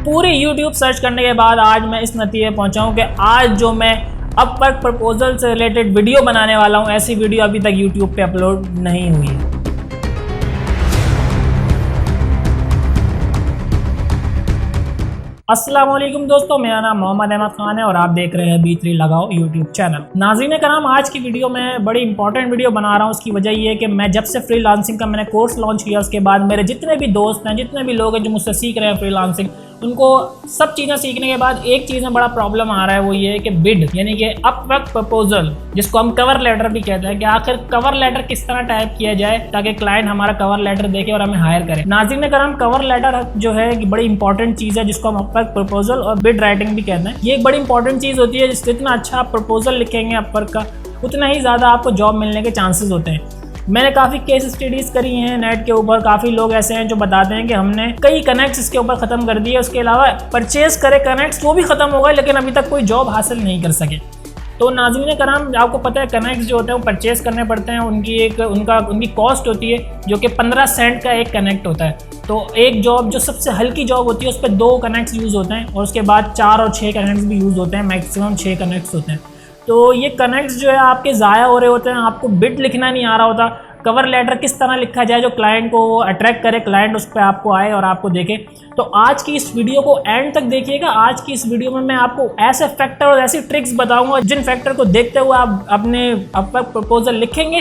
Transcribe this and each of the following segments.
पूरी YouTube search करने के बाद आज मैं इस नतीजे पहुंचा हूं कि आज जो मैं अपवर्क प्रपोजल से रिलेटेड वीडियो बनाने वाला हूं, ऐसी वीडियो अभी तक यूट्यूब पे अपलोड नहीं हुई है। अस्सलाम वालेकुम दोस्तों, मेरा नाम मोहम्मद अहमद खान है और आप देख रहे हैं B3 लगाओ यूट्यूब चैनल। नाज़रीन कराम, आज की वीडियो में बड़ी इंपॉर्टेंट वीडियो बना रहा हूँ। उसकी वजह ये है कि मैं जब से फ्रीलांसिंग का मैंने कोर्स लॉन्च किया, उसके बाद मेरे जितने भी दोस्त हैं, जितने भी लोग हैं जो मुझसे सीख रहे हैं फ्रीलांसिंग, उनको सब चीज़ें सीखने के बाद एक चीज़ में बड़ा प्रॉब्लम आ रहा है, वो ये है कि बिड यानी कि अपवर्क प्रपोजल, जिसको हम कवर लेटर भी कहते हैं, कि आखिर कवर लेटर किस तरह टाइप किया जाए ताकि क्लाइंट हमारा कवर लेटर देखे और हमें हायर करे। नाज़रीन कराम, कवर लेटर जो है कि बड़ी इंपॉर्टेंट चीज़ है, जिसको हम अपवर्क प्रपोजल और बिड राइटिंग भी कहते हैं। ये एक बड़ी इंपॉर्टेंट चीज़ होती है। जितना अच्छा आप प्रपोजल लिखेंगे अपवर्क का, उतना ही ज़्यादा आपको जॉब मिलने के चांसेस होते हैं। मैंने काफ़ी केस स्टडीज़ करी हैं नेट के ऊपर। काफ़ी लोग ऐसे हैं जो बताते हैं कि हमने कई कनेक्ट्स इसके ऊपर ख़त्म कर दिए, उसके अलावा परचेज करे कनेक्ट्स वो भी ख़त्म हो गए, लेकिन अभी तक कोई जॉब हासिल नहीं कर सके। तो नाज़रीन कराम, आपको पता है कनेक्ट्स जो होते हैं वो परचेज़ करने पड़ते हैं। उनकी कॉस्ट होती है जो कि 15 सेंट का एक कनेक्ट होता है। तो एक जॉब जो सबसे हल्की जॉब होती है उस पर 2 कनेक्ट्स यूज़ होते हैं और उसके बाद 4 और 6 कनेक्ट्स भी यूज़ होते हैं। मैक्सिमम 6 कनेक्ट्स होते हैं। तो ये कनेक्ट्स जो है आपके ज़ाया हो रहे होते हैं, आपको बिड लिखना नहीं आ रहा होता। कवर लेटर किस तरह लिखा जाए जो क्लाइंट को अट्रैक्ट करे, क्लाइंट उस पर आपको आए और आपको देखे। तो आज की इस वीडियो को एंड तक देखिएगा। आज की इस वीडियो में मैं आपको ऐसे फैक्टर और ऐसी ट्रिक्स बताऊंगा जिन फैक्टर को देखते हुए आप अपने अपवर्क प्रपोजल लिखेंगे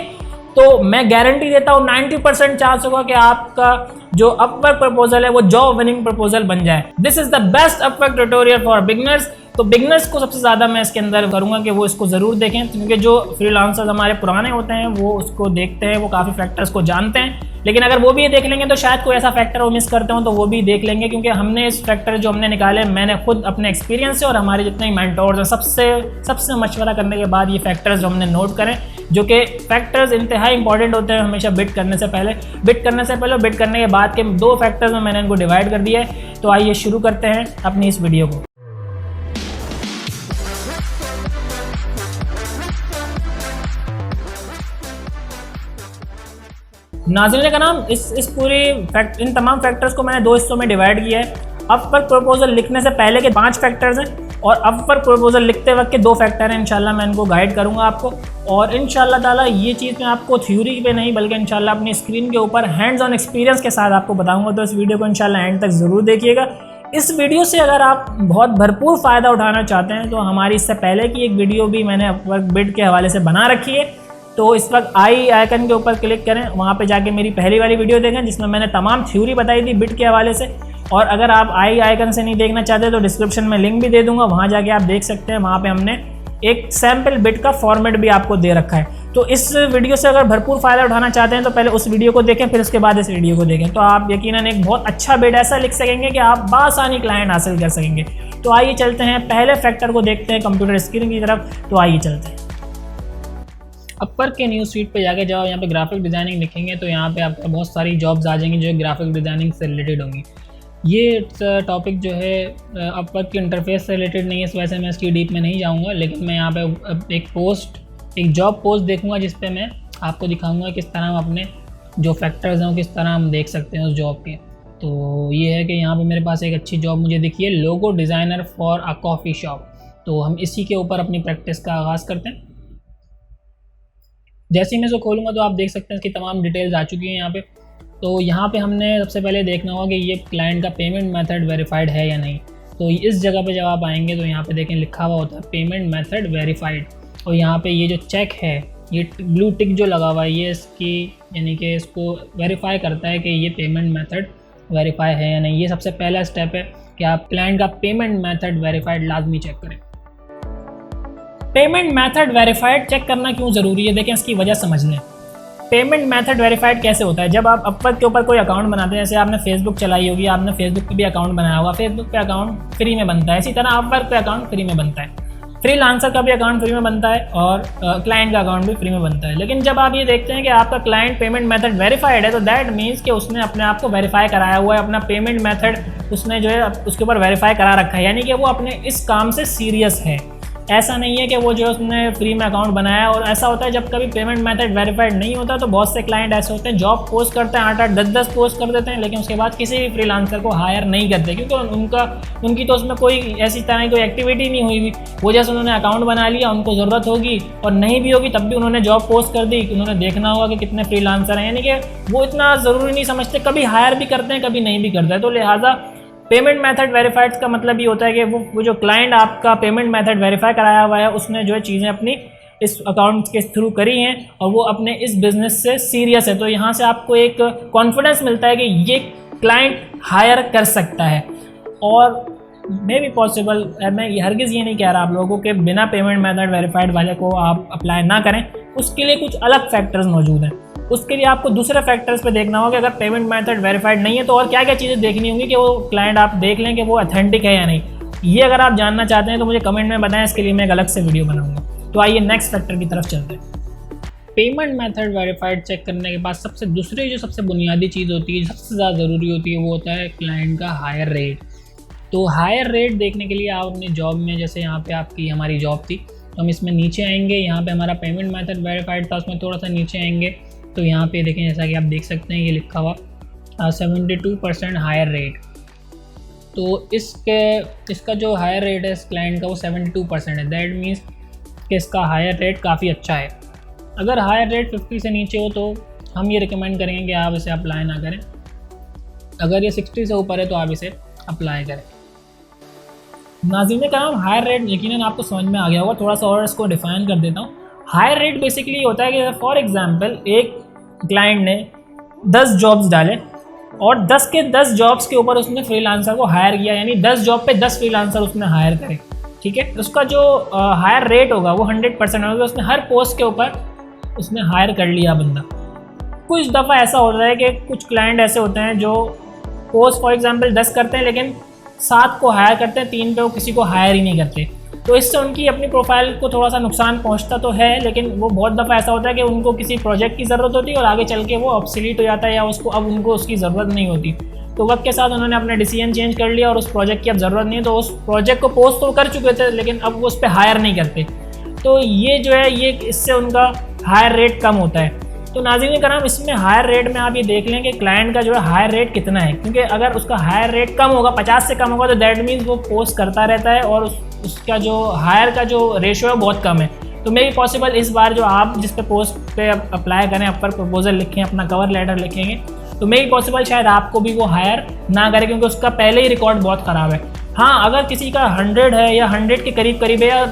तो मैं गारंटी देता हूँ 90% चांस होगा कि आपका जो अपवर्क प्रपोजल है वो जॉब विनिंग प्रपोजल बन जाए। This is the best Upwork tutorial for beginners. तो बिगनर्स को सबसे ज़्यादा मैं इसके अंदर करूँगा कि वो इसको ज़रूर देखें, क्योंकि जो फ्रीलांसर्स हमारे पुराने होते हैं वो उसको देखते हैं, वो काफ़ी फैक्टर्स को जानते हैं। लेकिन अगर वो भी ये देख लेंगे तो शायद कोई ऐसा फैक्टर वो मिस करते हो तो वो भी देख लेंगे, क्योंकि हमने इस फैक्टर जो हमने निकाले, मैंने खुद अपने एक्सपीरियंस से और हमारे जितने मेंटोर्स हैं सबसे मशवरा करने के बाद ये फैक्टर्स जो हमने नोट करें, जो कि फैक्टर्स इंतहाई इंपॉर्टेंट होते हैं हमेशा बिड करने से पहले और बिड करने के बाद के 2 फैक्टर्स में मैंने इनको डिवाइड कर दिया है। तो आइए शुरू करते हैं अपनी इस वीडियो को। नाज़रीन का नाम, इस पूरी इन तमाम फैक्टर्स को मैंने 2 हिस्सों में डिवाइड किया है। अपवर्क प्रपोजल लिखने से पहले के 5 फैक्टर्स हैं और अपवर्क प्रपोजल लिखते वक्त के 2 फैक्टर हैं। इंशाल्लाह मैं इनको गाइड करूंगा आपको, और इंशाल्लाह ताला ये चीज़ मैं आपको थ्योरी पे नहीं बल्कि इंशाल्लाह अपनी स्क्रीन के ऊपर हैंड्स ऑन एक्सपीरियंस के साथ आपको बताऊंगा। तो इस वीडियो को इंशाल्लाह एंड तक ज़रूर देखिएगा। इस वीडियो से अगर आप बहुत भरपूर फ़ायदा उठाना चाहते हैं तो हमारी इससे पहले की एक वीडियो भी मैंने अपवर्क बिड के हवाले से बना रखी है। तो इस वक्त आई आइकन के ऊपर क्लिक करें, वहाँ पे जाके मेरी पहली वाली वीडियो देखें जिसमें मैंने तमाम थ्योरी बताई थी बिड के हवाले से। और अगर आप आई आइकन से नहीं देखना चाहते तो डिस्क्रिप्शन में लिंक भी दे दूंगा, वहाँ जाके आप देख सकते हैं। वहाँ पे हमने एक सैम्पल बिड का फॉर्मेट भी आपको दे रखा है। तो इस वीडियो से अगर भरपूर फ़ायदा उठाना चाहते हैं तो पहले उस वीडियो को देखें, फिर उसके बाद इस वीडियो को देखें। तो आप यकीनन एक बहुत अच्छा बिड ऐसा लिख सकेंगे कि आप बासानी क्लाइंट हासिल कर सकेंगे। तो आइए चलते हैं पहले फैक्टर को देखते हैं कंप्यूटर स्क्रीन की तरफ। तो आइए चलते हैं। अपवर्क के न्यूज़ फीड पे जाके जब यहाँ पे ग्राफिक डिज़ाइनिंग लिखेंगे तो यहाँ पे आपको बहुत सारी जॉब्स आ जाएंगी जो ग्राफिक डिज़ाइनिंग से रिलेटेड होंगी। ये टॉपिक जो है अपवर्क के इंटरफेस से रिलेटेड नहीं है, इस वजह से मैं इसकी डीप में नहीं जाऊँगा। लेकिन मैं यहाँ पे एक जॉब पोस्ट देखूँगा जिस पर मैं आपको दिखाऊँगा किस तरह हम अपने जो फैक्टर्स हैं किस तरह हम देख सकते हैं उस जॉब के। तो ये है कि यहाँ पर मेरे पास एक अच्छी जॉब मुझे दिखी है, logo designer for a coffee shop. तो हम इसी के ऊपर अपनी प्रैक्टिस का आगाज़ करते हैं। जैसे ही मैं इसको खोलूँगा तो आप देख सकते हैं इसकी तमाम डिटेल्स आ चुकी हैं यहाँ पे। तो यहाँ पे हमने सबसे पहले देखना होगा कि ये क्लाइंट का पेमेंट मेथड वेरीफाइड है या नहीं। तो इस जगह पे जब आप आएंगे तो यहाँ पे देखें लिखा हुआ होता है पेमेंट मेथड वेरीफाइड, और यहाँ पे ये जो चेक है, ये ब्लू टिक जो लगा हुआ है, ये इसकी यानी कि इसको वेरीफाई करता है कि ये पेमेंट मेथड वेरीफाई है या नहीं। ये सबसे पहला स्टेप है कि आप क्लाइंट का पेमेंट मेथड वेरीफाइड लाजमी चेक करें। पेमेंट मेथड वेरीफाइड चेक करना क्यों ज़रूरी है, देखें इसकी वजह समझ लें। पेमेंट मेथड वेरीफाइड कैसे होता है? जब आप अपवर्क के ऊपर कोई अकाउंट बनाते हैं, जैसे आपने फेसबुक चलाई होगी, आपने फेसबुक पे भी अकाउंट बनाया होगा, फेसबुक पे अकाउंट फ्री में बनता है, इसी तरह अपवर्क पे अकाउंट फ्री में बनता है। फ्रीलांसर का भी अकाउंट फ्री में बनता है और क्लाइंट का अकाउंट भी फ्री में बनता है। लेकिन जब आप ये देखते हैं कि आपका क्लाइंट पेमेंट मेथड वेरीफाइड है तो दैट मीन्स कि उसने अपने आप को वेरीफाई कराया हुआ है, अपना पेमेंट मेथड उसने जो है उसके ऊपर वेरीफाई करा रखा है, यानी कि वो अपने इस काम से सीरियस है। ऐसा नहीं है कि वो जो है उसने फ्री में अकाउंट बनाया। और ऐसा होता है जब कभी पेमेंट मेथड वेरीफाइड नहीं होता तो बहुत से क्लाइंट ऐसे होते हैं जॉब पोस्ट करते हैं 8-8 10-10 पोस्ट कर देते हैं, लेकिन उसके बाद किसी भी फ्रीलांसर को हायर नहीं करते, क्योंकि उनकी तो उसमें कोई ऐसी तरह की कोई एक्टिविटी नहीं हुई भी। वो जैसे उन्होंने अकाउंट बना लिया, उनको ज़रूरत होगी और नहीं भी होगी तब भी उन्होंने जॉब पोस्ट कर दी। उन्होंने देखना होगा कि कितने फ्रीलांसर हैं, यानी कि वो इतना ज़रूरी नहीं समझते, कभी हायर भी करते हैं कभी नहीं भी करते हैं। तो लिहाजा पेमेंट मेथड वेरीफाइड का मतलब ये होता है कि वो जो क्लाइंट आपका पेमेंट मेथड वेरीफाई कराया हुआ है उसने जो है चीज़ें अपनी इस अकाउंट के थ्रू करी हैं और वो अपने इस बिज़नेस से सीरियस है। तो यहाँ से आपको एक कॉन्फिडेंस मिलता है कि ये क्लाइंट हायर कर सकता है। और मे बी पॉसिबल, मैं हरगिज़ ये नहीं कह रहा आप लोगों को कि बिना पेमेंट मेथड वेरीफाइड वाले को आप अप्लाई ना करें, उसके लिए कुछ अलग फैक्टर्स मौजूद हैं। उसके लिए आपको दूसरे फैक्टर्स पे देखना होगा कि अगर पेमेंट मेथड वेरीफाइड नहीं है तो और क्या क्या चीज़ें देखनी होंगी कि वो क्लाइंट आप देख लें कि वो ऑथेंटिक है या नहीं। ये अगर आप जानना चाहते हैं तो मुझे कमेंट में बताएं, इसके लिए मैं एक अलग से वीडियो बनाऊंगा। तो आइए नेक्स्ट फैक्टर की तरफ चलते हैं। पेमेंट मेथड वेरीफाइड चेक करने के बाद सबसे बुनियादी चीज़ होती है, सबसे ज़्यादा ज़रूरी होती है, वो होता है क्लाइंट का हायर रेट। तो हायर रेट देखने के लिए आप अपनी जॉब में, जैसे यहाँ पे आपकी हमारी जॉब थी तो हम इसमें नीचे आएंगे, यहाँ पे हमारा पेमेंट मेथड वेरीफाइड था उसमें थोड़ा सा नीचे आएंगे तो यहाँ पे देखें जैसा कि आप देख सकते हैं ये लिखा हुआ 72% हायर रेट। तो इसका जो हायर रेट है इस क्लाइंट का वो 72% है। दैट मीन्स कि इसका हायर रेट काफ़ी अच्छा है। अगर हायर रेट 50 से नीचे हो तो हम ये रिकमेंड करेंगे कि आप इसे अप्लाई ना करें। अगर ये 60 से ऊपर है तो आप इसे अप्लाई करें। नाज़रीन कराम, हायर रेट यकीनन आपको समझ में आ गया होगा, थोड़ा सा और इसको डिफाइन कर देता हूँ। हायर रेट बेसिकली होता है कि फॉर एग्जांपल एक क्लाइंट ने 10 जॉब्स डाले और 10 के 10 जॉब्स के ऊपर उसने फ्रीलांसर को हायर किया, यानी 10 जॉब पे 10 फ्रीलांसर उसने हायर करे, ठीक है। उसका जो हायर रेट होगा वो 100% होगा। उसने हर पोस्ट के ऊपर उसने हायर कर लिया बंदा। कुछ दफ़ा ऐसा होता है कि कुछ क्लाइंट ऐसे होते हैं जो पोस्ट फॉर एग्जांपल 10 करते हैं लेकिन 7 को हायर करते हैं, 3 पे वो किसी को हायर ही नहीं करते। तो इससे उनकी अपनी प्रोफाइल को थोड़ा सा नुकसान पहुंचता तो है, लेकिन वो बहुत दफ़ा ऐसा होता है कि उनको किसी प्रोजेक्ट की ज़रूरत होती है और आगे चल के वो ऑब्सोलीट हो जाता है या उसको अब उनको उसकी ज़रूरत नहीं होती। तो वक्त के साथ उन्होंने अपना डिसीजन चेंज कर लिया और उस प्रोजेक्ट की अब ज़रूरत नहीं है, तो उस प्रोजेक्ट को पोस्ट तो कर चुके थे लेकिन अब वो उस पर हायर नहीं करते। तो ये जो है ये इससे उनका हायर रेट कम होता है। तो नाज़रीन कराम, इसमें हायर रेट में आप ये देख लें कि क्लाइंट का जो है हायर रेट कितना है, क्योंकि अगर उसका हायर रेट कम होगा 50 से कम होगा तो दैट मीन्स वो पोस्ट करता रहता है और उसका जो हायर का जो रेशो है बहुत कम है। तो मे बी पॉसिबल इस बार जो आप जिस पे पोस्ट पे अप्लाई करें, अपर प्रपोजल लिखें, अपना कवर लेटर लिखेंगे, तो मे बी पॉसिबल शायद आपको भी वो हायर ना करे क्योंकि उसका पहले ही रिकॉर्ड बहुत ख़राब है। हाँ, अगर किसी का 100 है या 100 के करीब करीब है या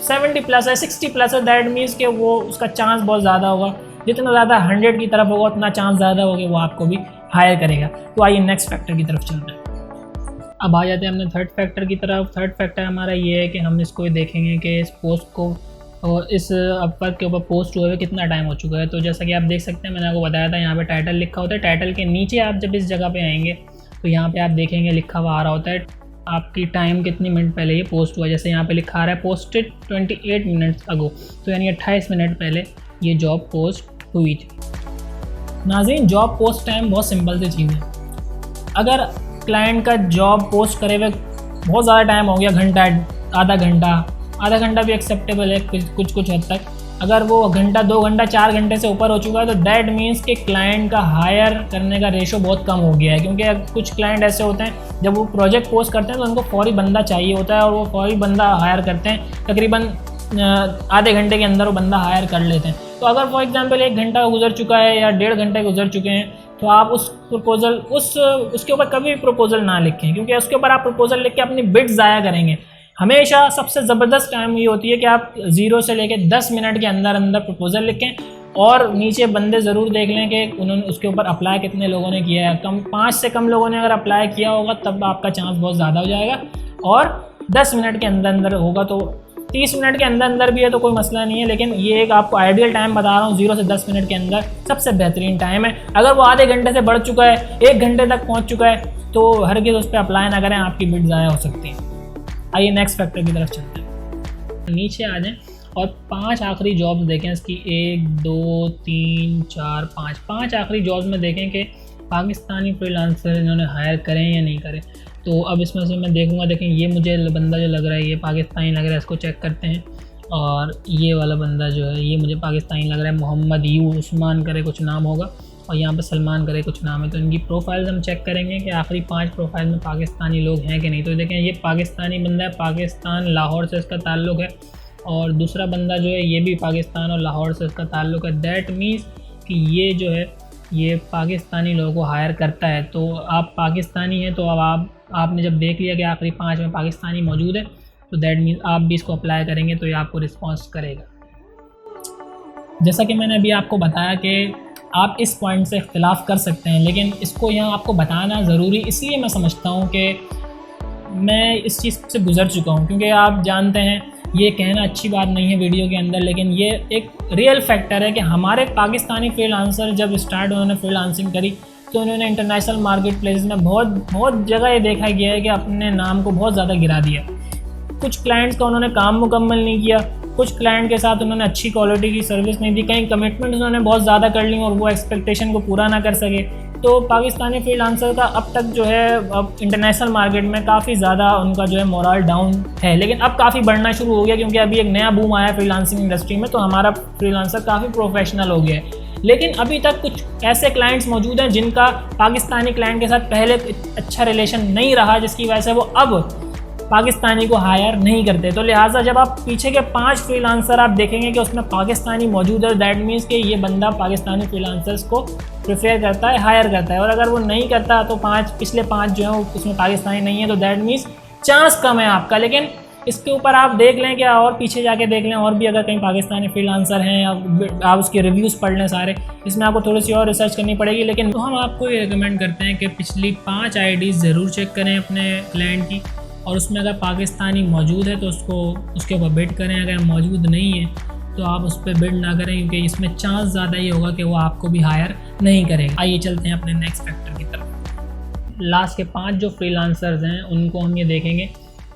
70 प्लस है, 60 प्लस है, दैट मीन्स कि वो उसका चांस बहुत ज़्यादा होगा। जितना ज़्यादा 100 की तरफ होगा उतना चांस ज़्यादा होगा वो आपको भी हायर करेगा। तो आइए नेक्स्ट फैक्टर की तरफ चलते हैं। अब आ जाते हैं हमने थर्ड फैक्टर की तरफ। थर्ड फैक्टर हमारा ये है कि हम इसको देखेंगे कि इस पोस्ट को और इस अपवर्क के ऊपर पोस्ट हुए कितना टाइम हो चुका है। तो जैसा कि आप देख सकते हैं, मैंने आपको बताया था यहाँ पे टाइटल लिखा होता है। टाइटल के नीचे आप जब इस जगह पे आएंगे तो यहाँ पे आप देखेंगे लिखा हुआ आ रहा होता है आपकी टाइम कितनी मिनट पहले ये पोस्ट हुआ। जैसे यहाँ पे लिखा आ रहा है पोस्टेड 28 मिनट्स अगो, तो यानी 28 मिनट पहले ये जॉब पोस्ट हुई थी। नाज़रीन, जॉब पोस्ट टाइम बहुत सिंपल सी चीज़ है। अगर क्लाइंट का जॉब पोस्ट करे हुए बहुत ज़्यादा टाइम हो गया, घंटा, आधा घंटा भी एक्सेप्टेबल है कुछ हद तक। अगर वो घंटा, 2 घंटा, 4 घंटे से ऊपर हो चुका है तो दैट मीन्स कि क्लाइंट का हायर करने का रेशो बहुत कम हो गया है। क्योंकि कुछ क्लाइंट ऐसे होते हैं जब वो प्रोजेक्ट पोस्ट करते हैं तो उनको फौरी बंदा चाहिए होता है और वो फौरी बंदा हायर करते हैं। तकरीबन आधे घंटे के अंदर वो बंदा हायर कर लेते हैं। तो अगर फॉर एग्जांपल 1 घंटा गुजर चुका है या 1.5 घंटे गुजर चुके हैं तो आप उस प्रपोजल उसके ऊपर कभी भी प्रपोजल ना लिखें, क्योंकि उसके ऊपर आप प्रपोजल लिख के अपनी बिड्स ज़ाया करेंगे। हमेशा सबसे ज़बरदस्त टाइम ये होती है कि आप 0 से लेकर 10 मिनट के अंदर अंदर प्रपोजल लिखें और नीचे बंदे ज़रूर देख लें कि उन्होंने उसके ऊपर अप्लाई कितने लोगों ने किया है। 5 से कम लोगों ने अगर अप्लाई किया होगा तब आपका चांस बहुत ज़्यादा हो जाएगा, और 10 मिनट के अंदर अंदर होगा तो 30 मिनट के अंदर अंदर भी है तो कोई मसला नहीं है। लेकिन ये एक आपको आइडियल टाइम बता रहा हूँ, 0 से 10 मिनट के अंदर सबसे बेहतरीन टाइम है। अगर वो आधे घंटे से बढ़ चुका है, 1 घंटे तक पहुँच चुका है तो हरगिज़ उस पर अप्लाई ना करें, आपकी बिड ज़ाया हो सकती है। आइए नेक्स्ट फैक्टर की तरफ चलते हैं। नीचे आ जाएं और 5 आखिरी जॉब्स देखें इसकी, 1 2 3 4 5 आखिरी जॉब्स में देखें कि पाकिस्तानी फ्रीलांसर इन्होंने हायर करें या नहीं करें। तो अब इसमें से मैं देखूँगा, देखें ये मुझे बंदा जो लग रहा है ये पाकिस्तानी लग रहा है, इसको चेक करते हैं। और ये वाला बंदा जो है ये मुझे पाकिस्तानी लग रहा है, मोहम्मद यू उस्मान करे कुछ नाम होगा, और यहाँ पे सलमान करे कुछ नाम है। तो इनकी प्रोफाइल्स हम चेक करेंगे कि आखिरी 5 प्रोफाइल में पाकिस्तानी लोग हैं कि नहीं। तो देखें ये पाकिस्तानी बंदा है, पाकिस्तान लाहौर से इसका ताल्लुक़ है, और दूसरा बंदा जो है ये भी पाकिस्तान और लाहौर से इसका ताल्लुक़ है। दैट मीन्स कि ये जो है ये पाकिस्तानी लोगों को हायर करता है। तो आप पाकिस्तानी हैं, तो अब आपने जब देख लिया कि आखिरी 5 में पाकिस्तानी मौजूद है, तो दैट मीन्स आप भी इसको अप्लाई करेंगे तो ये आपको रिस्पॉन्स करेगा। जैसा कि मैंने अभी आपको बताया कि आप इस पॉइंट से इख्तिलाफ़ कर सकते हैं, लेकिन इसको यहाँ आपको बताना ज़रूरी इसलिए मैं समझता हूँ कि मैं इस चीज़ से गुज़र चुका हूँ। क्योंकि आप जानते हैं ये कहना अच्छी बात नहीं है वीडियो के अंदर, लेकिन ये एक रियल फैक्टर है कि हमारे पाकिस्तानी फ्रीलांसर जब स्टार्ट उन्होंने फ्रीलांसिंग करी तो उन्होंने इंटरनेशनल मार्केट प्लेस में बहुत जगह ये देखा गया है कि अपने नाम को बहुत ज़्यादा गिरा दिया। कुछ क्लाइंट्स का उन्होंने काम मुकम्मल नहीं किया, कुछ क्लाइंट के साथ उन्होंने अच्छी क्वालिटी की सर्विस नहीं दी, कहीं कमिटमेंट उन्होंने बहुत ज़्यादा कर ली और वो एक्सपेक्टेशन को पूरा ना कर सके। तो पाकिस्तानी फ्रीलांसर का अब तक जो है अब इंटरनेशनल मार्केट में काफ़ी ज़्यादा उनका जो है मोरल डाउन है, लेकिन अब काफ़ी बढ़ना शुरू हो गया क्योंकि अभी एक नया बूम आया फ्रीलांसिंग इंडस्ट्री में, तो हमारा फ्रीलांसर काफ़ी प्रोफेशनल हो गया है। लेकिन अभी तक कुछ ऐसे क्लाइंट्स मौजूद हैं जिनका पाकिस्तानी क्लाइंट के साथ पहले अच्छा रिलेशन नहीं रहा, जिसकी वजह से वो अब पाकिस्तानी को हायर नहीं करते। तो लिहाजा जब आप पीछे के 5 फ्रीलांसर आप देखेंगे कि उसमें पाकिस्तानी मौजूद है, दैट मीन्स कि ये बंदा पाकिस्तानी फ्रीलांसर्स को प्रेफर करता है, हायर करता है। और अगर वो नहीं करता तो पिछले 5 जो है उसमें पाकिस्तानी नहीं है, तो दैट मीन्स चांस कम है आपका। लेकिन इसके ऊपर आप देख लें कि और पीछे जाके देख लें और भी अगर कहीं पाकिस्तानी फ्रीलांसर हैं, आप उसके रिव्यूज़ पढ़ लें सारे, इसमें आपको थोड़ी सी और रिसर्च करनी पड़ेगी। लेकिन तो हम आपको ये रिकमेंड करते हैं कि पिछली 5 आईडीज़ ज़रूर चेक करें अपने क्लाइंट की, और उसमें अगर पाकिस्तानी मौजूद है तो उसके ऊपर बिड करें। अगर मौजूद नहीं है तो आप उस पर बिड ना करें, क्योंकि इसमें चांस ज़्यादा ये होगा कि वो आपको भी हायर नहीं करेंगे। आइए चलते हैं अपने नेक्स्ट फैक्टर की तरफ। लास्ट के 5 जो फ्रीलांसर्स हैं उनको हम ये देखेंगे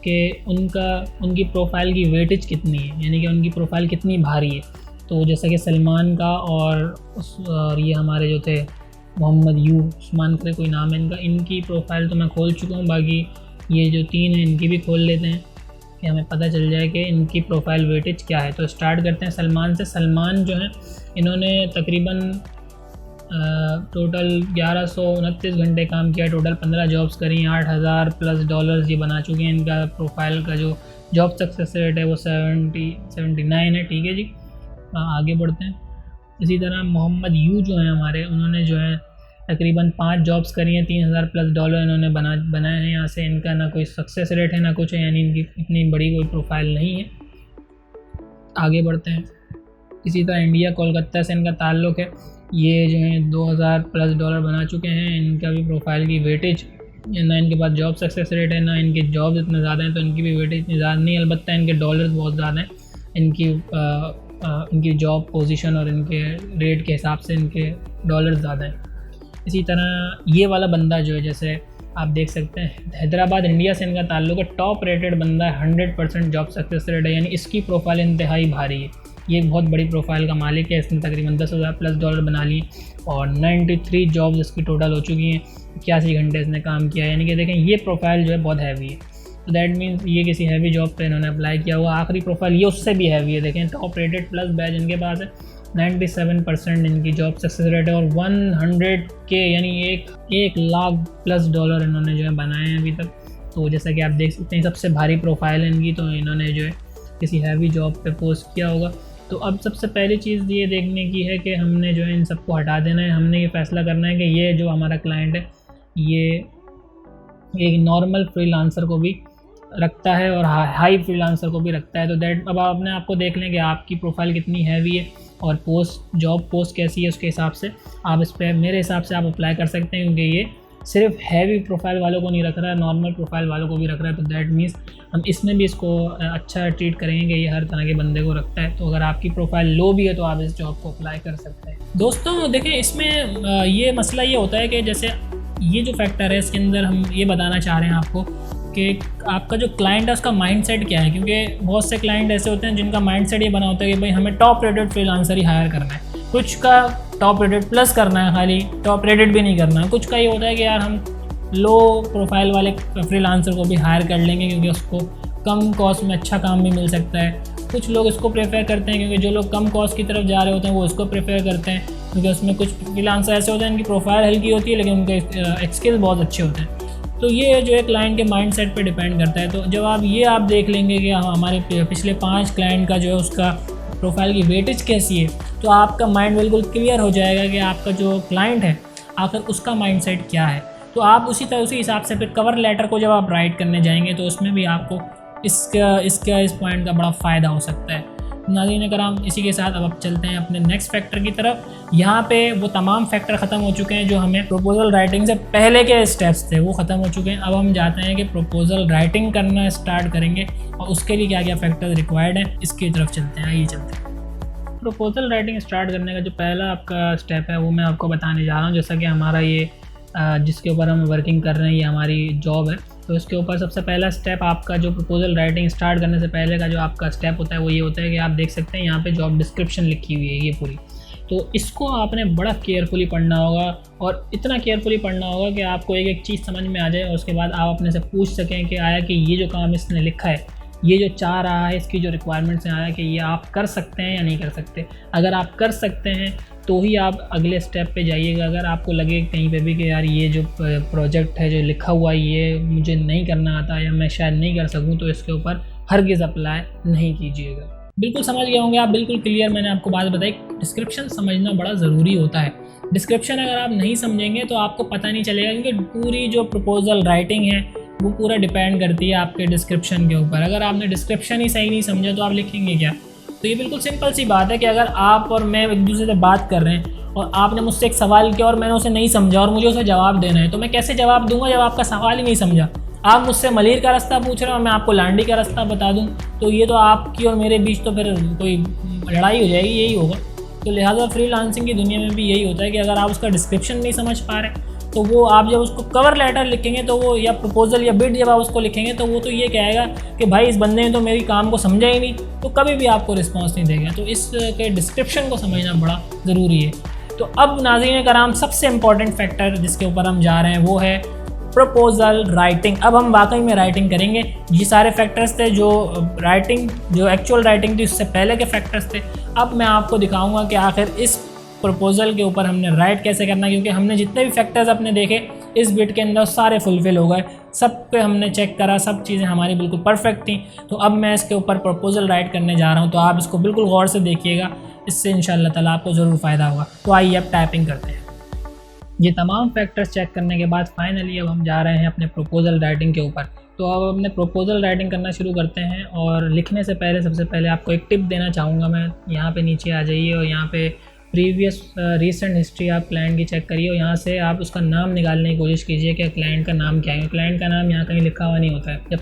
कि उनकी प्रोफाइल की वेटेज कितनी है, यानी कि उनकी प्रोफाइल कितनी भारी है। तो जैसा कि सलमान का और ये हमारे जो थे मोहम्मद यू उस्मान करे कोई नाम है इनका, इनकी प्रोफाइल तो मैं खोल चुका हूँ। बाकी ये जो 3 हैं इनकी भी खोल लेते हैं कि हमें पता चल जाए कि इनकी प्रोफाइल वेटेज क्या है। तो स्टार्ट करते हैं सलमान से। सलमान जो है इन्होंने तकरीबन टोटल 1129 घंटे काम किया, टोटल 15 जॉब्स करी, $8,000+ ये बना चुके हैं। इनका प्रोफाइल का जो जॉब सक्सेस रेट है वो 79 है। ठीक है जी, आगे बढ़ते हैं। इसी तरह मोहम्मद यू जो है हमारे, उन्होंने जो है तकरीबन 5 जॉब्स करी हैं, $3,000+ इन्होंने बनाए हैं यहाँ से। इनका ना कोई सक्सेस रेट है ना कुछ है, यानी इनकी इतनी बड़ी कोई प्रोफाइल नहीं है। आगे बढ़ते हैं। इसी तरह इंडिया कोलकाता से इनका ताल्लुक़ है, ये जो है $2,000+ बना चुके हैं। इनका भी प्रोफाइल की वेटेज, ना इनके पास जॉब सक्सेस रेट है ना इनके जॉब्स इतने ज़्यादा हैं, तो इनकी भी वेटेज इतनी ज़्यादा नहीं। अलबत्ता इनके डॉलर्स बहुत ज़्यादा हैं, इनकी जॉब पोजीशन और इनके रेट के हिसाब से इनके डॉलर ज़्यादा हैं। इसी तरह ये वाला बंदा जो है, जैसे आप देख सकते हैं हैदराबाद इंडिया से इनका ताल्लुक़ है, टॉप रेटेड बंदा है, 100% जॉब सक्सेस रेट है, यानी इसकी प्रोफाइल इंतहाई भारी है। ये बहुत बड़ी प्रोफाइल का मालिक है, इसने तकरीबन $10,000+ बना लिए और 93 जॉब्स इसकी टोटल हो चुकी हैं। 81 घंटे इसने काम किया, यानी कि देखें ये प्रोफाइल जो है बहुत हैवी है। तो दैट मीन्स ये किसी हैवी जॉब पे इन्होंने अप्लाई किया हुआ। आखिरी प्रोफाइल ये उससे भी हैवी है, देखें टॉप रेटेड प्लस बैच इनके पास है, 97% इनकी जॉब सक्सेस रेट है और 100K यानी $1,00,000+ इन्होंने जो है बनाए हैं अभी तक। तो जैसा कि आप देख सकते हैं सबसे भारी प्रोफाइल है इनकी, तो इन्होंने जो है किसी हैवी जॉब पे पोस्ट किया होगा। तो अब सबसे पहली चीज़ ये देखने की है कि हमने जो है इन सबको हटा देना है। हमने ये फैसला करना है कि ये जो हमारा क्लाइंट है ये एक नॉर्मल फ्रीलांसर को भी रखता है और हाई फ्रीलांसर को भी रखता है। तो दैट अब आपने आपको देख लें कि आपकी प्रोफाइल कितनी हैवी है और जॉब पोस्ट कैसी है, उसके हिसाब से आप इस पर मेरे हिसाब से आप अप्लाई कर सकते हैं, क्योंकि ये सिर्फ हैवी प्रोफाइल वालों को नहीं रख रहा है, नॉर्मल प्रोफाइल वालों को भी रख रहा है। तो दैट मीन्स हम इसमें भी इसको अच्छा ट्रीट करेंगे कि ये हर तरह के बंदे को रखता है। तो अगर आपकी प्रोफाइल लो भी है तो आप इस जॉब को अप्लाई कर सकते हैं। दोस्तों देखें, इसमें ये मसला ये होता है कि जैसे ये जो फैक्टर है इसके अंदर हम ये बताना चाह रहे हैं आपको कि आपका जो क्लाइंट है उसका माइंडसेट क्या है, क्योंकि बहुत से क्लाइंट ऐसे होते हैं जिनका माइंडसेट ये बना होता है कि भाई हमें टॉप रेटेड फ्रीलांसर ही हायर करना है, कुछ का टॉप रेटेड प्लस करना है, खाली टॉप रेटेड भी नहीं करना है। कुछ का ये होता है कि यार हम लो प्रोफाइल वाले फ्रीलांसर को भी हायर कर लेंगे, क्योंकि उसको कम कॉस्ट में अच्छा काम भी मिल सकता है। कुछ लोग इसको प्रेफर करते हैं, क्योंकि जो लोग कम कॉस्ट की तरफ जा रहे होते हैं वो इसको प्रेफर करते हैं, क्योंकि उसमें कुछ फ्रीलांसर ऐसे होते हैं जिनकी प्रोफाइल हल्की होती है लेकिन उनके स्किल बहुत अच्छे होते हैं। तो ये जो है क्लाइंट के माइंडसेट पे डिपेंड करता है। तो जब आप देख लेंगे कि हमारे पिछले 5 क्लाइंट का जो है उसका प्रोफाइल की वेटेज कैसी है, तो आपका माइंड बिल्कुल क्लियर हो जाएगा कि आपका जो क्लाइंट है आखिर उसका माइंडसेट क्या है। तो आप उसी हिसाब से फिर कवर लेटर को जब आप राइट करने जाएंगे तो उसमें भी आपको इस पॉइंट का बड़ा फ़ायदा हो सकता है। नाज़रीन कराम, इसी के साथ अब चलते हैं अपने नेक्स्ट फैक्टर की तरफ। यहाँ पे वो तमाम फैक्टर ख़त्म हो चुके हैं जो हमें प्रपोजल राइटिंग से पहले के स्टेप्स थे, वो ख़त्म हो चुके हैं। अब हम जाते हैं कि प्रपोजल राइटिंग करना स्टार्ट करेंगे और उसके लिए क्या क्या फैक्टर्स रिक्वायर्ड हैं, इसकी तरफ चलते हैं। आइए चलते हैं। प्रपोजल राइटिंग स्टार्ट करने का जो पहला आपका स्टेप है वो मैं आपको बताने जा रहा हूँ। जैसा कि हमारा ये जिसके ऊपर हम वर्किंग कर रहे हैं, ये हमारी जॉब है, तो इसके ऊपर सबसे पहला स्टेप आपका जो प्रपोजल राइटिंग स्टार्ट करने से पहले का जो आपका स्टेप होता है वो ये होता है कि आप देख सकते हैं यहाँ पे जॉब डिस्क्रिप्शन लिखी हुई है ये पूरी। तो इसको आपने बड़ा केयरफुली पढ़ना होगा, और इतना केयरफुली पढ़ना होगा कि आपको एक एक चीज़ समझ में आ जाए, और उसके बाद आप अपने से पूछ सकें कि आया कि ये जो काम इसने लिखा है, ये जो चाह रहा है, इसकी जो रिक्वायरमेंट्स हैं, आया कि ये आप कर सकते हैं या नहीं कर सकते। अगर आप कर सकते हैं तो ही आप अगले स्टेप पे जाइएगा। अगर आपको लगे कहीं पे भी कि यार ये जो प्रोजेक्ट है जो लिखा हुआ है ये मुझे नहीं करना आता या मैं शायद नहीं कर सकूं, तो इसके ऊपर हरगिज़ अप्लाई नहीं कीजिएगा। बिल्कुल समझ गए होंगे आप, बिल्कुल क्लियर मैंने आपको बात बताई। डिस्क्रिप्शन समझना बड़ा ज़रूरी होता है। डिस्क्रिप्शन अगर आप नहीं समझेंगे तो आपको पता नहीं चलेगा, क्योंकि पूरी जो प्रपोजल राइटिंग है वो पूरा डिपेंड करती है आपके डिस्क्रिप्शन के ऊपर। अगर आपने डिस्क्रिप्शन ही सही नहीं समझा तो आप लिखेंगे क्या। तो ये बिल्कुल सिंपल सी बात है कि अगर आप और मैं एक दूसरे से बात कर रहे हैं और आपने मुझसे एक सवाल किया और मैंने उसे नहीं समझा और मुझे उसे जवाब देना है, तो मैं कैसे जवाब दूंगा जब आपका सवाल ही नहीं समझा। आप मुझसे मलिर का रास्ता पूछ रहे हो और मैं आपको लांडी का रास्ता बता दूं, तो ये तो आपकी और मेरे बीच तो फिर कोई लड़ाई हो जाएगी, यही होगा। तो लिहाजा फ्रीलांसिंग की दुनिया में भी यही होता है कि अगर आप उसका डिस्क्रिप्शन नहीं समझ पा रहे तो वो आप जब उसको कवर लेटर लिखेंगे तो वो, या प्रपोजल या बिड जब आप उसको लिखेंगे तो वो तो ये कहेगा कि भाई इस बंदे ने तो मेरी काम को समझा ही नहीं, तो कभी भी आपको रिस्पॉन्स नहीं देगा। तो इसके डिस्क्रिप्शन को समझना बड़ा ज़रूरी है। तो अब नाज़रीन कराम, सबसे इम्पॉर्टेंट फैक्टर जिसके ऊपर हम जा रहे हैं वो है प्रपोजल राइटिंग। अब हम वाकई में राइटिंग करेंगे। ये सारे फैक्टर्स थे जो एक्चुअल राइटिंग थी उससे पहले के फैक्टर्स थे। अब मैं आपको दिखाऊंगा कि आखिर इस प्रपोजल के ऊपर हमने राइट कैसे करना है, क्योंकि हमने जितने भी फैक्टर्स अपने देखे इस बिट के अंदर सारे फुलफिल हो गए, सब पे हमने चेक करा, सब चीज़ें हमारी बिल्कुल परफेक्ट थी। तो अब मैं इसके ऊपर प्रपोजल राइट करने जा रहा हूँ, तो आप इसको बिल्कुल गौर से देखिएगा, इससे इंशाल्लाह ताला आपको ज़रूर फ़ायदा होगा। तो आइए अब टाइपिंग करते हैं। ये तमाम फैक्टर्स चेक करने के बाद फाइनली अब हम जा रहे हैं अपने प्रपोजल राइटिंग के ऊपर। तो अब अपने प्रपोजल राइटिंग करना शुरू करते हैं, और लिखने से पहले सबसे पहले आपको एक टिप देना चाहूँगा मैं। यहाँ पे नीचे आ जाइए और यहाँ पे प्रीवियस रीसेंट हिस्ट्री आप क्लाइंट की चेक करिए, और यहाँ से आप उसका नाम निकालने की कोशिश कीजिए कि क्लाइंट का नाम क्या है। क्लाइंट का नाम यहाँ कहीं लिखा हुआ नहीं होता है। जब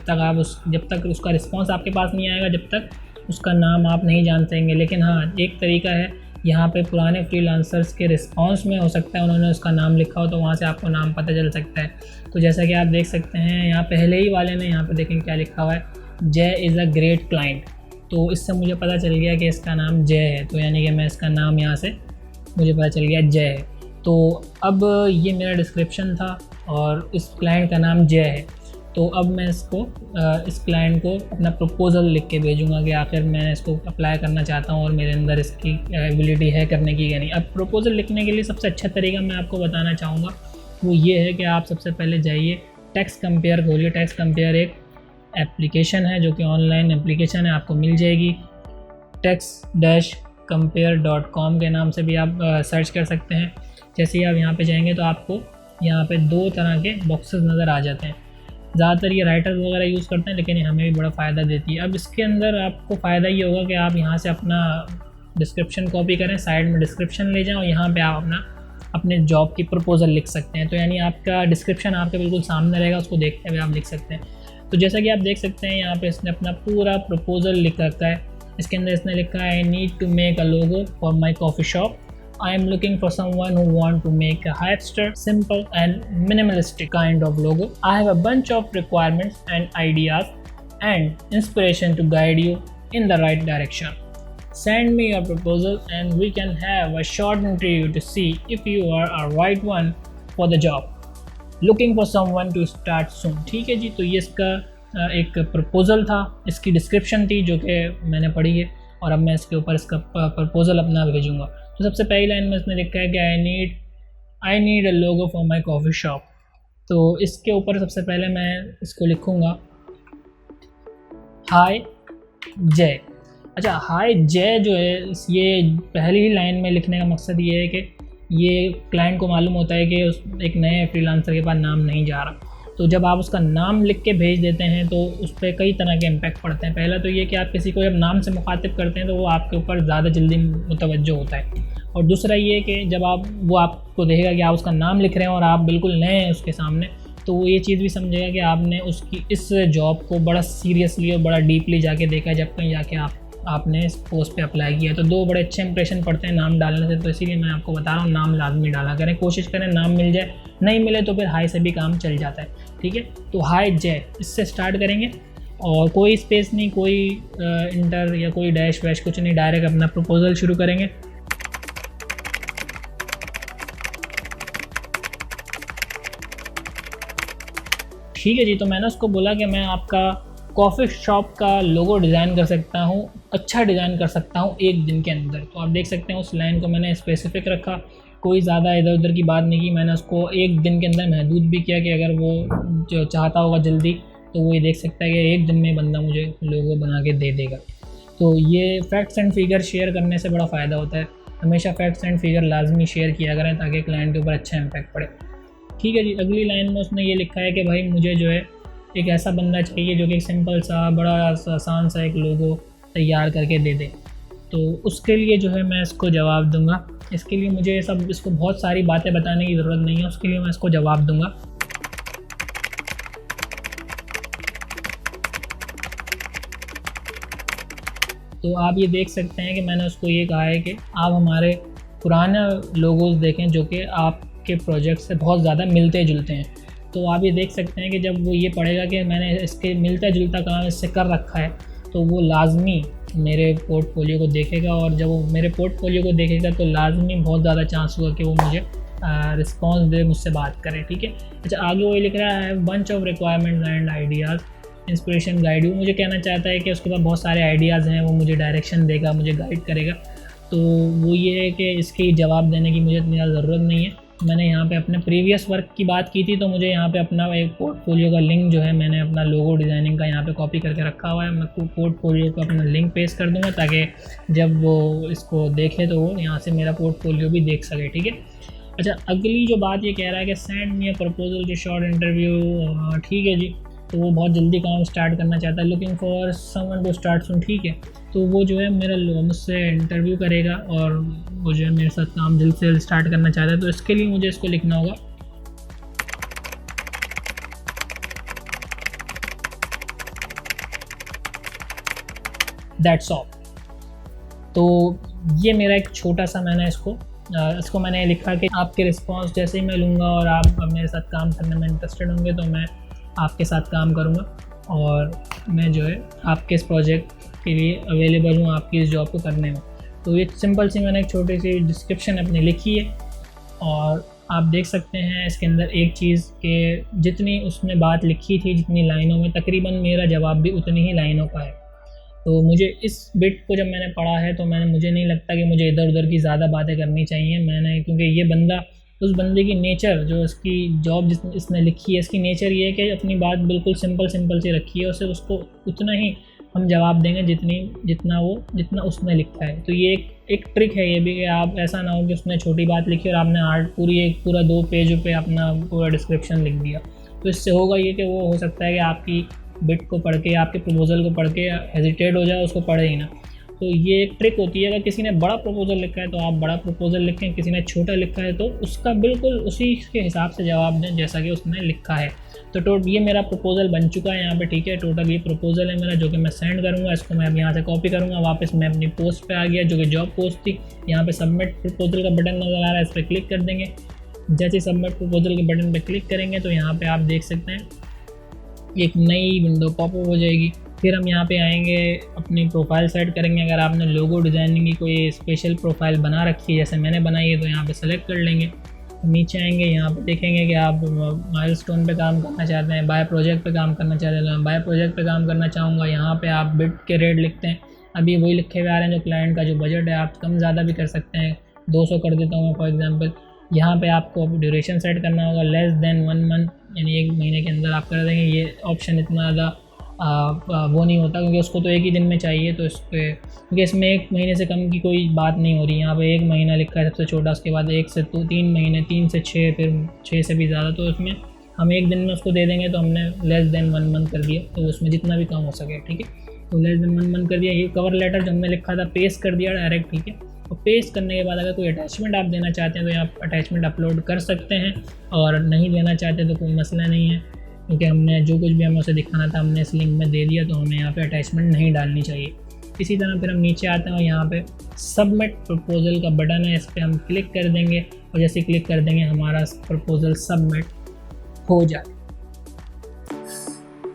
तक उसका रिस्पॉन्स आपके पास नहीं आएगा, जब तक उसका नाम आप नहीं जान सकेंगे। लेकिन हाँ, एक तरीका है, यहाँ पे पुराने फ्रीलांसर्स के रिस्पॉन्स में हो सकता है उन्होंने उसका नाम लिखा हो, तो वहाँ से आपको नाम पता चल सकता है। तो जैसा कि आप देख सकते हैं यहाँ पहले ही वाले ने यहाँ पे देखें क्या लिखा हुआ है, जय इज़ अ ग्रेट क्लाइंट। तो इससे मुझे पता चल गया कि इसका नाम जय है, तो यानी कि मैं इसका नाम यहाँ से मुझे पता चल गया जय है। तो अब ये मेरा डिस्क्रिप्शन था और इस क्लाइंट का नाम जय है। तो अब मैं इस क्लाइंट को अपना प्रपोज़ल लिख के भेजूँगा कि आखिर मैं इसको अप्लाई करना चाहता हूँ और मेरे अंदर इसकी एबिलिटी है करने की या नहीं। अब प्रपोज़ल लिखने के लिए सबसे अच्छा तरीका मैं आपको बताना चाहूँगा वो ये है कि आप सबसे पहले जाइए टेक्स्ट कंपेयर खोलिए। टेक्स्ट कंपेयर एक एप्लीकेशन है जो कि ऑनलाइन एप्लीकेशन है, आपको मिल जाएगी। text-compare.com के नाम से भी आप सर्च कर सकते हैं। जैसे ही आप यहाँ पे जाएंगे तो आपको यहाँ पे 2 तरह के बॉक्सेस नज़र आ जाते हैं। ज़्यादातर ये राइटर्स वगैरह यूज़ करते हैं, लेकिन ये हमें भी बड़ा फ़ायदा देती है। अब इसके अंदर आपको फ़ायदा ये होगा कि आप यहाँ से अपना डिस्क्रिप्शन कॉपी करें, साइड में डिस्क्रिप्शन ले जाएं और यहाँ पे आप अपने जॉब की प्रपोज़ल लिख सकते हैं। तो यानी आपका डिस्क्रिप्शन आपके बिल्कुल सामने रहेगा, उसको देखते हुए आप लिख सकते हैं। तो जैसा कि आप देख सकते हैं यहाँ पे इसने अपना पूरा प्रपोज़ल लिख रखा है। इसके अंदर इसने लिखा है, I need to make a logo for my coffee shop. I am looking for someone who want to make a hipster, simple and minimalistic kind of logo. I have a bunch of requirements and ideas and inspiration to guide you in the right direction. Send me your proposal and we can have a short interview to see if you are a right one for the job. Looking for someone to start soon. ठीक है जी, तो ये इसका एक proposal था, इसकी description थी जो कि मैंने पढ़ी है और अब मैं इसके ऊपर इसका प्रपोज़ल अपना भेजूँगा। तो सबसे पहली लाइन में इसने लिखा है कि I need a logo for my coffee shop. तो इसके ऊपर सबसे पहले मैं इसको लिखूँगा हाय जय। अच्छा, हाय जय जो है ये पहली ही लाइन में लिखने का मकसद ये है कि ये क्लाइंट को मालूम होता है कि उस एक नए फ्रीलांसर के पास नाम नहीं जा रहा। तो जब आप उसका नाम लिख के भेज देते हैं तो उस पर कई तरह के इम्पैक्ट पड़ते हैं। पहला तो ये कि आप किसी को जब नाम से मुखातिब करते हैं तो वो आपके ऊपर ज़्यादा जल्दी मुतवज्जो होता है, और दूसरा ये कि जब वो आपको देखेगा कि आप उसका नाम लिख रहे हैं और आप बिल्कुल नए हैं उसके सामने, तो वो ये चीज़ भी समझेगा कि आपने उसकी इस जॉब को बड़ा सीरियसली और बड़ा डीपली जाके देखा, जब कहीं जाके आपने इस पोस्ट पे अप्लाई किया। तो दो बड़े अच्छे इंप्रेशन पड़ते हैं नाम डालने से। तो इसीलिए मैं आपको बता रहा हूँ नाम लाजमी डाला करें, कोशिश करें नाम मिल जाए, नहीं मिले तो फिर हाय से भी काम चल जाता है। ठीक है, तो हाय जय इससे स्टार्ट करेंगे और कोई स्पेस नहीं, कोई इंटर या कोई डैश वैश कुछ नहीं, डायरेक्ट अपना प्रपोजल शुरू करेंगे। ठीक है जी, तो मैंने उसको बोला कि मैं आपका कॉफ़ी शॉप का लोगो डिज़ाइन कर सकता हूँ, अच्छा डिज़ाइन कर सकता हूँ 1 दिन के अंदर। तो आप देख सकते हैं उस लाइन को मैंने स्पेसिफिक रखा, कोई ज़्यादा इधर उधर की बात नहीं की। मैंने उसको 1 दिन के अंदर महदूद भी किया कि अगर वो जो चाहता होगा जल्दी तो वो ये देख सकता है कि 1 दिन में बंदा मुझे लोगो बना के दे देगा। तो ये फैक्ट्स एंड फिगर शेयर करने से बड़ा फ़ायदा होता है। हमेशा फैक्ट्स एंड फिगर लाजमी शेयर किया करें ताकि क्लाइंट के ऊपर अच्छा इम्पैक्ट पड़े। ठीक है जी, अगली लाइन में उसने ये लिखा है कि भाई मुझे जो है एक ऐसा बंदा चाहिए जो कि सिंपल सा बड़ा आसान सा एक लोगो तैयार करके दे दे। तो उसके लिए जो है मैं इसको जवाब दूंगा। इसके लिए मुझे इसको बहुत सारी बातें बताने की ज़रूरत नहीं है, उसके लिए मैं इसको जवाब दूंगा। तो आप ये देख सकते हैं कि मैंने उसको ये कहा है कि आप हमारे पुराने लोगोज देखें जो कि आपके प्रोजेक्ट से बहुत ज़्यादा मिलते जुलते हैं। तो आप ये देख सकते हैं कि जब वो ये पढ़ेगा कि मैंने इसके मिलता जुलता काम इससे कर रखा है तो वो लाजमी मेरे पोर्टफोलियो को देखेगा, और जब वो मेरे पोर्टफोलियो को देखेगा तो लाजमी बहुत ज़्यादा चांस होगा कि वो मुझे रिस्पॉन्स दे, मुझसे बात करे। ठीक है, अच्छा आगे वो लिख रहा है bunch of requirements and ideas inspiration guide. वो मुझे कहना चाहता है कि उसके पास बहुत सारे आइडियाज़ हैं, वो मुझे डायरेक्शन देगा, मुझे गाइड करेगा। तो वो ये है कि इसकी जवाब देने की मुझे इतनी ज़्यादा ज़रूरत नहीं है। मैंने यहाँ पे अपने प्रीवियस वर्क की बात की थी, तो मुझे यहाँ पे अपना एक पोर्टफोलियो का लिंक जो है मैंने अपना लोगो डिज़ाइनिंग का यहाँ पे कॉपी करके रखा हुआ है। मैं पोर्टफोलियो को अपना लिंक पेस्ट कर दूँगा ताकि जब वो इसको देखे तो वो यहाँ से मेरा पोर्टफोलियो भी देख सके। ठीक है, अच्छा अगली जो बात ये कह रहा है कि send me a proposal to short interview. ठीक है जी, तो वो बहुत जल्दी काम स्टार्ट करना चाहता है, looking for someone to start soon. ठीक है, तो वो जो है मुझसे इंटरव्यू करेगा और वो जो है मेरे साथ काम जल्द से जल्द स्टार्ट करना चाहता है। तो इसके लिए मुझे इसको लिखना होगा दैट्स ऑल। तो ये मेरा एक छोटा सा मैंने इसको मैंने लिखा कि आपके रिस्पांस जैसे ही मैं लूँगा और आप मेरे साथ काम करने में इंटरेस्टेड होंगे तो मैं आपके साथ काम करूँगा, और मैं जो है आपके इस प्रोजेक्ट के लिए अवेलेबल हूँ आपकी इस जॉब को करने में। तो ये सिंपल सी मैंने एक छोटी सी डिस्क्रिप्शन अपनी लिखी है, और आप देख सकते हैं इसके अंदर एक चीज़ कि जितनी उसने बात लिखी थी, जितनी लाइनों में, तकरीबन मेरा जवाब भी उतनी ही लाइनों का है। तो मुझे इस बिट को जब मैंने पढ़ा है तो मुझे नहीं लगता कि मुझे इधर उधर की ज़्यादा बातें करनी चाहिए। क्योंकि ये बंदा, उस बंदे की नेचर, जो इसकी जॉब इसने लिखी है, इसकी नेचर ये है कि अपनी बात बिल्कुल सिंपल सी रखी है, उससे उसको उतना ही हम जवाब देंगे जितना उसने लिखा है। तो ये एक ट्रिक है ये भी कि आप ऐसा ना हो कि उसने छोटी बात लिखी और आपने पूरा 2 पेज पे अपना पूरा डिस्क्रिप्शन लिख दिया। तो इससे होगा ये कि वो हो सकता है कि आपकी बिट को पढ़ के, आपके प्रपोजल को पढ़ के हेजिटेट हो जाए, उसको पढ़े ही ना। तो ये एक ट्रिक होती है, अगर किसी ने बड़ा प्रपोजल लिखा है तो आप बड़ा प्रपोजल लिखें, किसी ने छोटा लिखा है तो उसका बिल्कुल उसी के हिसाब से जवाब दें जैसा कि उसने लिखा है। तो ये मेरा प्रपोजल बन चुका है यहाँ पे। ठीक है, टोटल ये प्रपोजल है मेरा जो कि मैं सेंड करूँगा। इसको मैं अब यहाँ से कॉपी करूँगा, वापस मैं अपनी पोस्ट पे आ गया जो कि जॉब पोस्ट थी। यहाँ पे सबमिट प्रपोजल का बटन नज़र आ रहा है, इस पर क्लिक कर देंगे। जैसे सबमिट प्रपोजल के बटन पर क्लिक करेंगे तो यहाँ पर आप देख सकते हैं एक नई विंडो पॉपअप हो जाएगी। फिर हम यहाँ पे आएंगे, अपनी प्रोफाइल सेट करेंगे। अगर आपने लोगो डिज़ाइनिंग की कोई स्पेशल प्रोफाइल बना रखी है जैसे मैंने बनाई है तो यहाँ पे सेलेक्ट कर लेंगे। नीचे आएंगे, यहाँ पे देखेंगे कि आप माइलस्टोन पे काम करना चाहते हैं, बाय प्रोजेक्ट पे काम करना चाहते हैं। मैं बाय प्रोजेक्ट पे काम करना चाहूँगा। यहाँ पे आप बिट के रेट लिखते हैं, अभी वही लिखे हुए आ रहे हैं जो क्लाइंट का जो बजट है। आप कम ज़्यादा भी कर सकते हैं, 200 कर देता हूँ मैं फॉर एग्जांपल। यहाँ पे आपको ड्यूरेशन सेट करना होगा, लेस देन 1 मंथ, यानी 1 महीने के अंदर आप कर देंगे। ये ऑप्शन इतना ज़्यादा वो नहीं होता, क्योंकि उसको तो एक ही दिन में चाहिए, तो इस पर क्योंकि इसमें 1 महीने से कम की कोई बात नहीं हो रही। यहाँ पे 1 महीना लिखा है सबसे छोटा, उसके बाद 1 से 3 महीने, 3 से 6, फिर 6 से भी ज़्यादा। तो इसमें हम 1 दिन में उसको दे देंगे, तो हमने लेस देन 1 मंथ कर दिया, तो उसमें जितना भी कम हो सके, ठीक है। तो लेस देन 1 मंथ कर दिया। ये कवर लेटर जो हमने लिखा था पेस्ट कर दिया डायरेक्ट, ठीक है। और पेस्ट करने के बाद अगर कोई अटैचमेंट आप देना चाहते हैं तो आप अटैचमेंट अपलोड कर सकते हैं, और नहीं देना चाहते तो कोई मसला नहीं है, क्योंकि हमने जो कुछ भी हमें उसे दिखाना था हमने इस लिंक में दे दिया, तो हमें यहाँ पे अटैचमेंट नहीं डालनी चाहिए। इसी तरह फिर हम नीचे आते हैं और यहाँ पे सबमिट प्रपोजल का बटन है, इस पर हम क्लिक कर देंगे, और जैसे क्लिक कर देंगे हमारा प्रपोजल सबमिट हो जाए।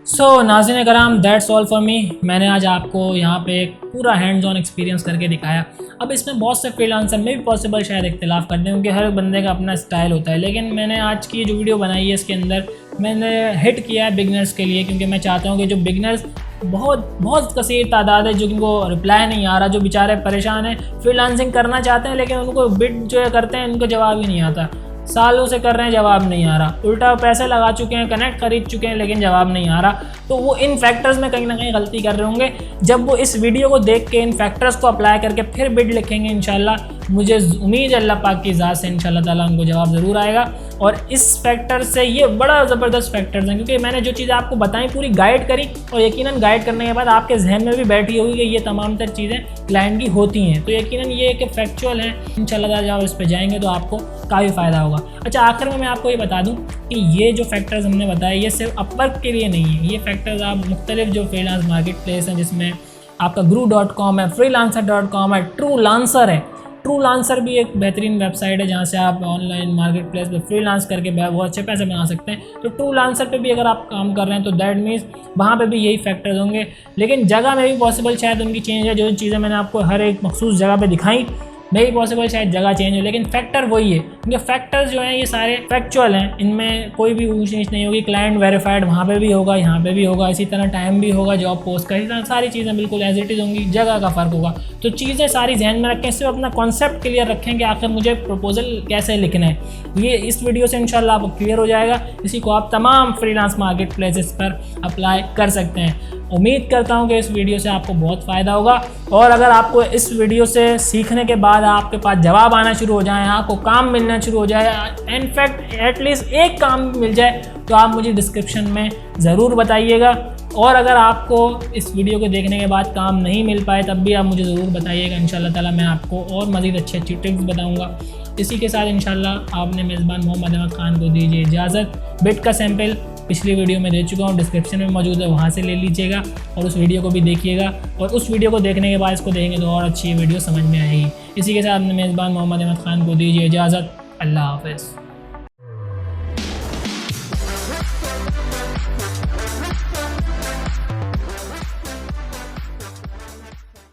सो नाज़रीन कराम, दैट्स ऑल फॉर मी। मैंने आज आपको यहाँ पे एक पूरा हैंड्स ऑन एक्सपीरियंस करके दिखाया। अब इसमें बहुत से फ्रीलांसर में भी पॉसिबल शायद इख्तिलाफ़ करते हैं, क्योंकि हर बंदे का अपना स्टाइल होता है, लेकिन मैंने आज की जो वीडियो बनाई है इसके अंदर मैंने हिट किया है बिगनर्स के लिए, क्योंकि मैं चाहता हूँ कि जो बिगनर्स बहुत कसीर तादाद है जो इनको रिप्लाई नहीं आ रहा, जो बेचारे परेशान हैं, फ्रीलांसिंग करना चाहते हैं लेकिन उनको बिड जो है करते हैं उनको जवाब ही नहीं आता, सालों से कर रहे हैं जवाब नहीं आ रहा, उल्टा पैसे लगा चुके हैं, कनेक्ट खरीद चुके हैं लेकिन जवाब नहीं आ रहा। तो वो इन फैक्टर्स में कहीं ना कहीं गलती कर रहे होंगे। जब वो इस वीडियो को देख के इन फैक्टर्स को अप्लाई करके फिर बिड लिखेंगे इंशाल्लाह, मुझे उम्मीद है अल्लाह पाक की ज़ात से इंशाल्लाह ताला उनको जवाब ज़रूर आएगा। और इस फैक्टर से ये बड़ा ज़बरदस्त फैक्टर्स हैं, क्योंकि मैंने जो चीज़ें आपको बताई पूरी गाइड करी, और यकीनन गाइड करने के बाद आपके जहन में भी बैठी होगी कि ये तमाम तर चीज़ें क्लाइंट की होती हैं, तो यकीनन ये कि फैक्चुअल हैं। इंशाल्लाह जब इस पर जाएंगे तो आपको काफ़ी फ़ायदा होगा। अच्छा, आखिर में मैं आपको ये बता दूं कि ये जो फैक्टर्स हमने बताए ये सिर्फ अपवर्क के लिए नहीं है, ये फैक्टर्स आप मुख्तलिफ जो फ्रीलांस मार्केट प्लेस हैं, जिसमें आपका guru.com है, freelancer.com है, ट्रूलांसर है। ट्रूलांसर भी एक बेहतरीन वेबसाइट है जहाँ से आप ऑनलाइन मार्केट प्लेस पर फ्रीलांस करके बहुत अच्छे पैसे बना सकते हैं। तो ट्रूलांसर पे भी अगर आप काम कर रहे हैं तो दैट मीन्स वहाँ पे भी यही फैक्टर्स होंगे, लेकिन जगह में भी पॉसिबल शायद उनकी चेंज है। जो चीज़ें मैंने आपको हर एक मखसूस जगह पे दिखाई नहीं पॉसिबल शायद जगह चेंज हो, लेकिन फैक्टर वही है, क्योंकि फैक्टर्स जो हैं ये सारे फैक्चुअल हैं, इनमें कोई भी ऊंच नीच नहीं होगी। क्लाइंट वेरीफाइड वहाँ पे भी होगा, यहाँ पे भी होगा, इसी तरह टाइम भी होगा जॉब पोस्ट का, इसी तरह सारी चीज़ें बिल्कुल एज इट इज़ होंगी, जगह का फ़र्क होगा। तो चीज़ें सारी जहन में रखें, सिर्फ अपना कॉन्सेप्ट क्लियर रखें कि आखिर मुझे प्रपोजल कैसे लिखना है। ये इस वीडियो से इंशाल्लाह आपको क्लियर हो जाएगा। इसी को आप तमाम फ्रीलांस मार्केट प्लेसेस पर अप्लाई कर सकते हैं। उम्मीद करता हूँ कि इस वीडियो से आपको बहुत फ़ायदा होगा, और अगर आपको इस वीडियो से सीखने के बाद आपके पास जवाब आना शुरू हो जाए, आपको काम मिलना शुरू हो जाए, इनफैक्ट एटलीस्ट एक काम मिल जाए, तो आप मुझे डिस्क्रिप्शन में ज़रूर बताइएगा। और अगर आपको इस वीडियो को देखने के बाद काम नहीं मिल पाए तब भी आप मुझे ज़रूर बताइएगा। इंशाल्लाह ताला मैं आपको और मज़ीद अच्छी टिप्स बताऊँगा। इसी के साथ इंशाल्लाह आपने मेज़बान मोहम्मद अहमद ख़ान को दीजिए इजाज़त। बिट का सैंपल पिछली वीडियो में दे चुका हूँ, डिस्क्रिप्शन में मौजूद है, वहाँ से ले लीजिएगा और उस वीडियो को भी देखिएगा, और उस वीडियो को देखने के बाद इसको देखेंगे तो और अच्छी वीडियो समझ में आएगी। इसी के साथ अपने मेज़बान मोहम्मद अहमद ख़ान को दीजिए इजाज़त। अल्लाह हाफ़िज़।